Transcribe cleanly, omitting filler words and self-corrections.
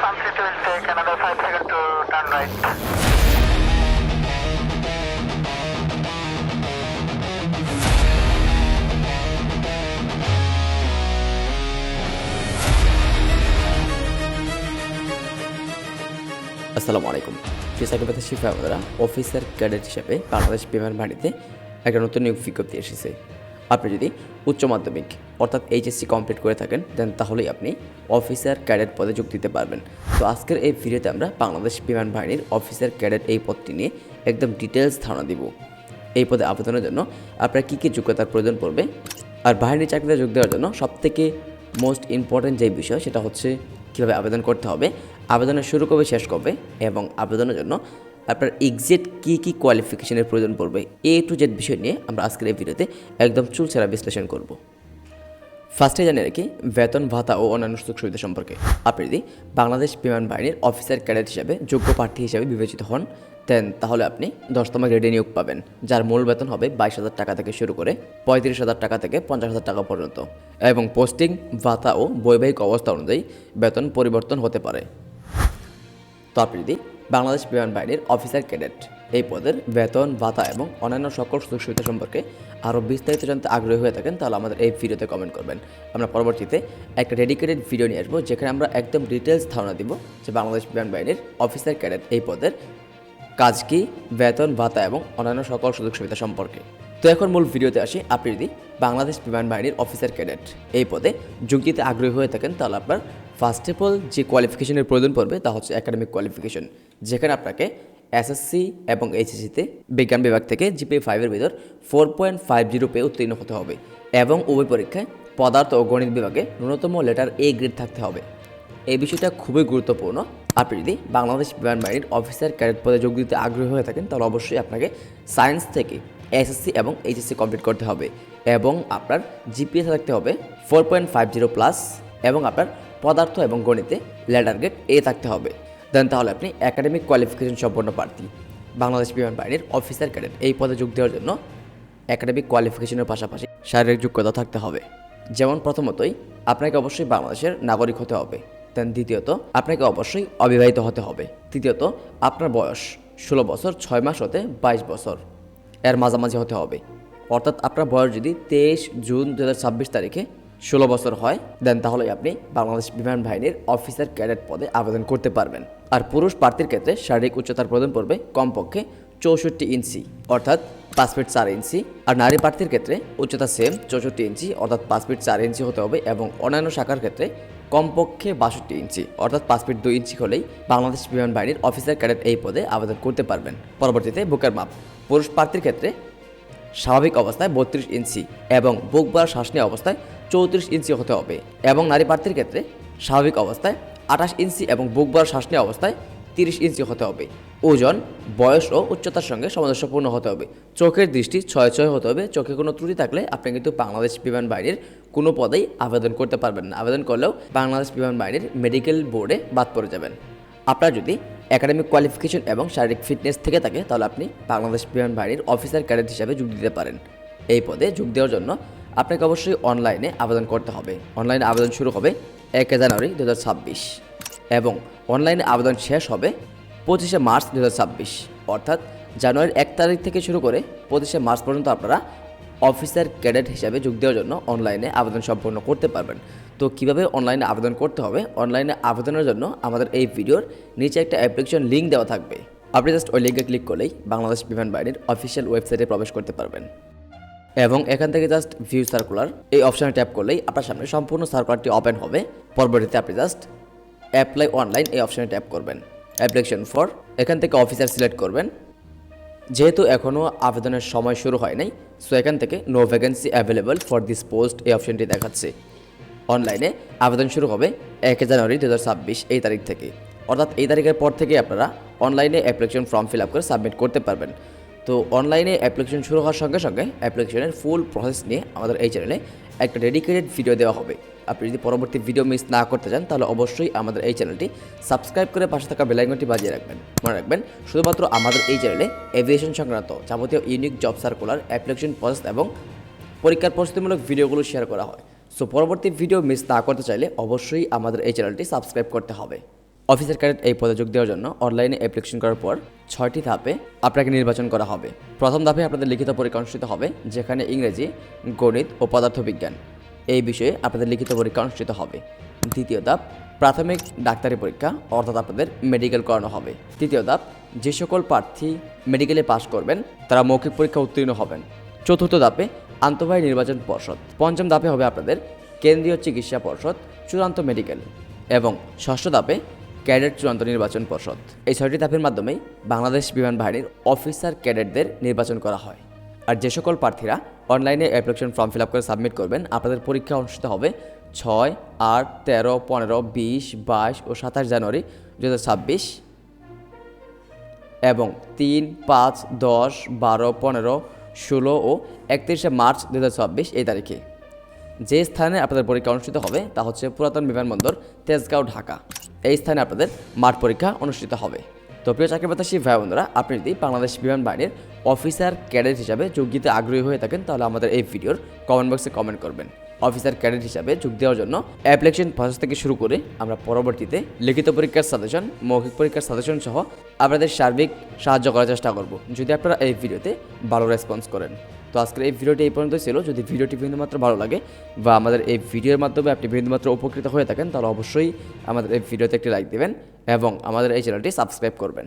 Sun City will take another 5 seconds to turn right. আসসালামু আলাইকুম। ফিসাকে শিফা আমাদের অফিসার ক্যাডেট হিসেবে বাংলাদেশ বিমান বাহিনীতে একটা নতুন নিয়োগ বিজ্ঞপ্তি এসেছে। আপনি যদি উচ্চ মাধ্যমিক অর্থাৎ এইচএসসি কমপ্লিট করে থাকেন দেন তাহলেই আপনি অফিসার ক্যাডেট পদে যোগ দিতে পারবেন। তো আজকের এই ভিডিওতে আমরা বাংলাদেশ বিমান বাহিনীর অফিসার ক্যাডেট এই পদটি নিয়ে একদম ডিটেলস ধারণা দিব। এই পদে আবেদনের জন্য আপনার কী কী যোগ্যতার প্রয়োজন পড়বে, আর বাহিনীর চাকরিতে যোগ দেওয়ার জন্য সবথেকে মোস্ট ইম্পর্ট্যান্ট যে বিষয় সেটা হচ্ছে কীভাবে আবেদন করতে হবে, আবেদনের শুরু কবে শেষ কবে, এবং আবেদনের জন্য আপনার এক্সাক্ট কী কোয়ালিফিকেশনের প্রয়োজন পড়বে, এ টু জেড বিষয় নিয়ে আমরা আজকের এই ভিডিওতে একদম চুলচেরা বিশ্লেষণ করব। ফার্স্টে জানিয়ে রাখি বেতন ভাতা ও অন্যান্য সুযোগ সুবিধা সম্পর্কে। আপনি যদি বাংলাদেশ বিমান বাহিনীর অফিসার ক্যাডেট হিসেবে যোগ্য প্রার্থী হিসেবে বিবেচিত হন দেন তাহলে আপনি 10তম গ্রেডে নিয়োগ পাবেন, যার মূল বেতন হবে 22,000 টাকা থেকে শুরু করে 35,000 টাকা থেকে 50,000 টাকা পর্যন্ত, এবং পোস্টিং ভাতা ও বৈবাহিক অবস্থা অনুযায়ী বেতন পরিবর্তন হতে পারে। তো আপনি যদি বাংলাদেশ বিমান বাহিনীর অফিসার ক্যাডেট এই পদের বেতন ভাতা এবং অন্যান্য সকল সুযোগ সুবিধা সম্পর্কে আরও বিস্তারিত জানতে আগ্রহী হয়ে থাকেন তাহলে আমাদের এই ভিডিওতে কমেন্ট করবেন। আমরা পরবর্তীতে একটা ডেডিকেটেড ভিডিও নিয়ে আসবো যেখানে আমরা একদম ডিটেলস ধারণা দিব যে বাংলাদেশ বিমান বাহিনীর অফিসার ক্যাডেট এই পদের কাজ কি, বেতন ভাতা এবং অন্যান্য সকল সুযোগ সুবিধা সম্পর্কে। তো এখন মূল ভিডিওতে আসি। আপনি যদি বাংলাদেশ বিমান বাহিনীর অফিসার ক্যাডেট এই পদে যোগ দিতে আগ্রহী হয়ে থাকেন তাহলে আপনার ফার্স্ট অফ অল যে কোয়ালিফিকেশনের প্রয়োজন পড়বে তা হচ্ছে একাডেমিক কোয়ালিফিকেশন, যেখানে আপনাকে এসএসসি এবং এইচএসসিতে বিজ্ঞান বিভাগ থেকে জিপিএ 5-এর ভিতর 4.50 পেয়ে উত্তীর্ণ হতে হবে, এবং উভয় পরীক্ষায় পদার্থ ও গণিত বিভাগে ন্যূনতম লেটার এ গ্রেড থাকতে হবে। এই বিষয়টা খুবই গুরুত্বপূর্ণ। আপনি যদি বাংলাদেশ বিমান বাহিনীর অফিসার ক্যাডেট পদে যোগ দিতে আগ্রহী হয়ে থাকেন তাহলে অবশ্যই আপনাকে সায়েন্স থেকে এসএসসি এবং এইচএসসি কমপ্লিট করতে হবে, এবং আপনার জিপিএ থাকতে হবে 4.50+, এবং আপনার পদার্থ এবং গণিতে লেটার গ্রেড এ থাকতে হবে। দেন তাহলে আপনি একাডেমিক কোয়ালিফিকেশন সম্পন্ন প্রার্থী। বাংলাদেশ বিমান বাহিনীর অফিসার ক্যাডেট এই পদে যোগ দেওয়ার জন্য একাডেমিক কোয়ালিফিকেশনের পাশাপাশি শারীরিক যোগ্যতা থাকতে হবে। যেমন প্রথমতই আপনাকে অবশ্যই বাংলাদেশের নাগরিক হতে হবে, দেন দ্বিতীয়ত আপনাকে অবশ্যই অবিবাহিত হতে হবে, তৃতীয়ত আপনার বয়স 16 বছর 6 মাস হতে 22 বছর এর মাঝামাঝি হতে হবে। অর্থাৎ আপনার বয়স যদি 23 জুন 2026 তারিখে 16 বছর হয় দেন তাহলে আপনি বাংলাদেশ বিমান বাহিনীর অফিসার ক্যাডেট পদে আবেদন করতে পারবেন। আর পুরুষ প্রার্থীর ক্ষেত্রে শারীরিক উচ্চতার প্রয়োজন পড়বে কমপক্ষে 64 ইঞ্চি অর্থাৎ 5 ফিট 4 ইঞ্চি, আর নারী প্রার্থীর ক্ষেত্রে উচ্চতা সেম 64 ইঞ্চি অর্থাৎ 5 ফিট 4 ইঞ্চি হতে হবে, এবং অন্যান্য শাখার ক্ষেত্রে কমপক্ষে 62 ইঞ্চি অর্থাৎ 5 ফিট 2 ইঞ্চি হলেই বাংলাদেশ বিমান বাহিনীর অফিসার ক্যাডেট এই পদে আবেদন করতে পারবেন। পরবর্তীতে বুকের মাপ পুরুষ প্রার্থীর ক্ষেত্রে স্বাভাবিক অবস্থায় 32 ইঞ্চি এবং বুক বা শ্বাস নেওয়া অবস্থায় 34 ইঞ্চি হতে হবে, এবং নারী প্রার্থীর ক্ষেত্রে স্বাভাবিক অবস্থায় 28 ইঞ্চি এবং বুক বা শ্বাস নেওয়া অবস্থায় 30 ইঞ্চি হতে হবে। ওজন, বয়স ও উচ্চতার সঙ্গে সামঞ্জস্যপূর্ণ হতে হবে। চোখের দৃষ্টি 6 হতে হবে। চোখে কোনো ত্রুটি থাকলে আপনি কিন্তু বাংলাদেশ বিমান বাহিনীর কোনো পদেই আবেদন করতে পারবেন না। আবেদন করলেও বাংলাদেশ বিমান বাহিনীর মেডিকেল বোর্ডে বাদ পড়ে যাবেন। আপনার যদি একাডেমিক কোয়ালিফিকেশন এবং শারীরিক ফিটনেস থেকে থাকে তাহলে আপনি বাংলাদেশ বিমান বাহিনীর অফিসার ক্যাডেট হিসাবে যোগ দিতে পারেন। এই পদে যোগ দেওয়ার জন্য আপনাকে অবশ্যই অনলাইনে আবেদন করতে হবে। অনলাইনে আবেদন শুরু হবে 1 জানুয়ারি 2026 এবং অনলাইনে আবেদন শেষ হবে 25 মার্চ 2026, অর্থাৎ জানুয়ারির 1 তারিখ থেকে শুরু করে 25 মার্চ পর্যন্ত আপনারা অফিসার ক্যাডেট হিসাবে যোগ দেওয়ার জন্য অনলাইনে আবেদন সম্পন্ন করতে পারবেন। তো কিভাবে অনলাইনে আবেদন করতে হবে, অনলাইনে আবেদনের জন্য আমাদের এই ভিডিওর নিচে একটা অ্যাপ্লিকেশন লিঙ্ক দেওয়া থাকবে। আপনি জাস্ট ওই লিঙ্কে ক্লিক করলেই বাংলাদেশ বিমান বাহিনীর অফিসিয়াল ওয়েবসাইটে প্রবেশ করতে পারবেন, এবং এখান থেকে জাস্ট ভিউ সার্কুলার এই অপশানে ট্যাপ করলেই আপনার সামনে সম্পূর্ণ সার্কুলারটি ওপেন হবে। পরবর্তীতে আপনি জাস্ট অ্যাপ্লাই অনলাইন এই অপশানে ট্যাপ করবেন। অ্যাপ্লিকেশন ফর এখান থেকে অফিসার সিলেক্ট করবেন। যেহেতু এখনও আবেদনের সময় শুরু হয় নাই সো এখান থেকে no vacancy available for this post এই অপশনটি দেখাচ্ছে। অনলাইনে আবেদন শুরু হবে 1 জানুয়ারি 2026 এই তারিখ থেকে, অর্থাৎ এই তারিখের পর থেকে আপনারা অনলাইনে অ্যাপ্লিকেশন ফর্ম ফিল আপ করে সাবমিট করতে পারবেন। তো অনলাইনে অ্যাপ্লিকেশন শুরু হওয়ার সঙ্গে সঙ্গে অ্যাপ্লিকেশনের ফুল প্রসেস নিয়ে আমাদের এই চ্যানেলে একটা ডেডিকেটেড ভিডিও দেওয়া হবে। আপনি যদি পরবর্তী ভিডিও মিস না করতে চান তাহলে অবশ্যই আমাদের এই চ্যানেলটি সাবস্ক্রাইব করে পাশে থাকা বেল আইকনটি বাজিয়ে রাখবেন। মনে রাখবেন শুধুমাত্র আমাদের এই চ্যানেলে এভিয়েশন সংক্রান্ত যাবতীয় unique job circular, application process এবং পরীক্ষার প্রস্তুতিমূলক ভিডিওগুলো শেয়ার করা হয়। সো পরবর্তী ভিডিও মিস না করতে চাইলে অবশ্যই আমাদের এই চ্যানেলটি সাবস্ক্রাইব করতে হবে। অফিসার ক্যাডেট এই পদে যোগ দেওয়ার জন্য অনলাইনে অ্যাপ্লিকেশন করার পর 6টি ধাপে আপনাকে নির্বাচন করা হবে। প্রথম ধাপে আপনাদের লিখিত পরীক্ষা অনুষ্ঠিত হবে, যেখানে ইংরেজি, গণিত ও পদার্থবিজ্ঞান এই বিষয়ে আপনাদের লিখিত পরীক্ষা অনুষ্ঠিত হবে। দ্বিতীয় ধাপ প্রাথমিক ডাক্তারি পরীক্ষা, অর্থাৎ আপনাদের মেডিকেল করানো হবে। তৃতীয় ধাপ যে সকল প্রার্থী মেডিকেলে পাশ করবেন তারা মৌখিক পরীক্ষা উত্তীর্ণ হবেন। চতুর্থ ধাপে আন্তঃবাহিনী নির্বাচন পর্ষদ। পঞ্চম ধাপে হবে আপনাদের কেন্দ্রীয় চিকিৎসা পর্ষদ, চূড়ান্ত মেডিকেল। এবং ষষ্ঠ ধাপে ক্যাডেট চূড়ান্ত নির্বাচন পর্ষদ। এই 6টি ধাপের মাধ্যমেই বাংলাদেশ বিমান বাহিনীর অফিসার ক্যাডেটদের নির্বাচন করা হয়। আর যে সকল প্রার্থীরা অনলাইনে অ্যাপ্লিকেশন ফর্ম ফিল আপ করে সাবমিট করবেন, আপনাদের পরীক্ষা অনুষ্ঠিত হবে 6, 8, 13, 15, 20, 22 ও 27 জানুয়ারি 2026 এবং 3, 5, 10, 12, 15, 16 ও 31শে মার্চ 2026 এই তারিখে। যে স্থানে আপনাদের পরীক্ষা অনুষ্ঠিত হবে তা হচ্ছে পুরাতন বিমানবন্দর, তেজগাঁও, ঢাকা। এই স্থানে আপনাদের মাঠ পরীক্ষা অনুষ্ঠিত হবে। তো প্রিয় চাকরি প্রত্যাশী ভাই বন্ধুরা, আপনি যদি বাংলাদেশ বিমান বাহিনীর অফিসার ক্যাডেট হিসাবে যোগ দিতে আগ্রহী হয়ে থাকেন, তাহলে আমাদের এই ভিডিওর কমেন্ট বক্সে কমেন্ট করবেন। অফিসার ক্যাডেট হিসাবে যোগ দেওয়ার জন্য অ্যাপ্লিকেশন প্রসেস থেকে শুরু করে আমরা পরবর্তীতে লিখিত পরীক্ষার সাজেশন, মৌখিক পরীক্ষার সাজেশন সহ আপনাদের সার্বিক সাহায্য করার চেষ্টা করব, যদি আপনারা এই ভিডিওতে ভালো রেসপন্স করেন। তো আজকের এই ভিডিওটি এই পর্যন্ত ছিল। যদি ভিডিওটি বিন্দুমাত্র ভালো লাগে বা আমাদের এই ভিডিওর মাধ্যমে আপনি বিন্দুমাত্র উপকৃত হয়ে থাকেন, তাহলে অবশ্যই আমাদের এই ভিডিওতে একটি লাইক দেবেন এবং আমাদের এই চ্যানেলটি সাবস্ক্রাইব করবেন।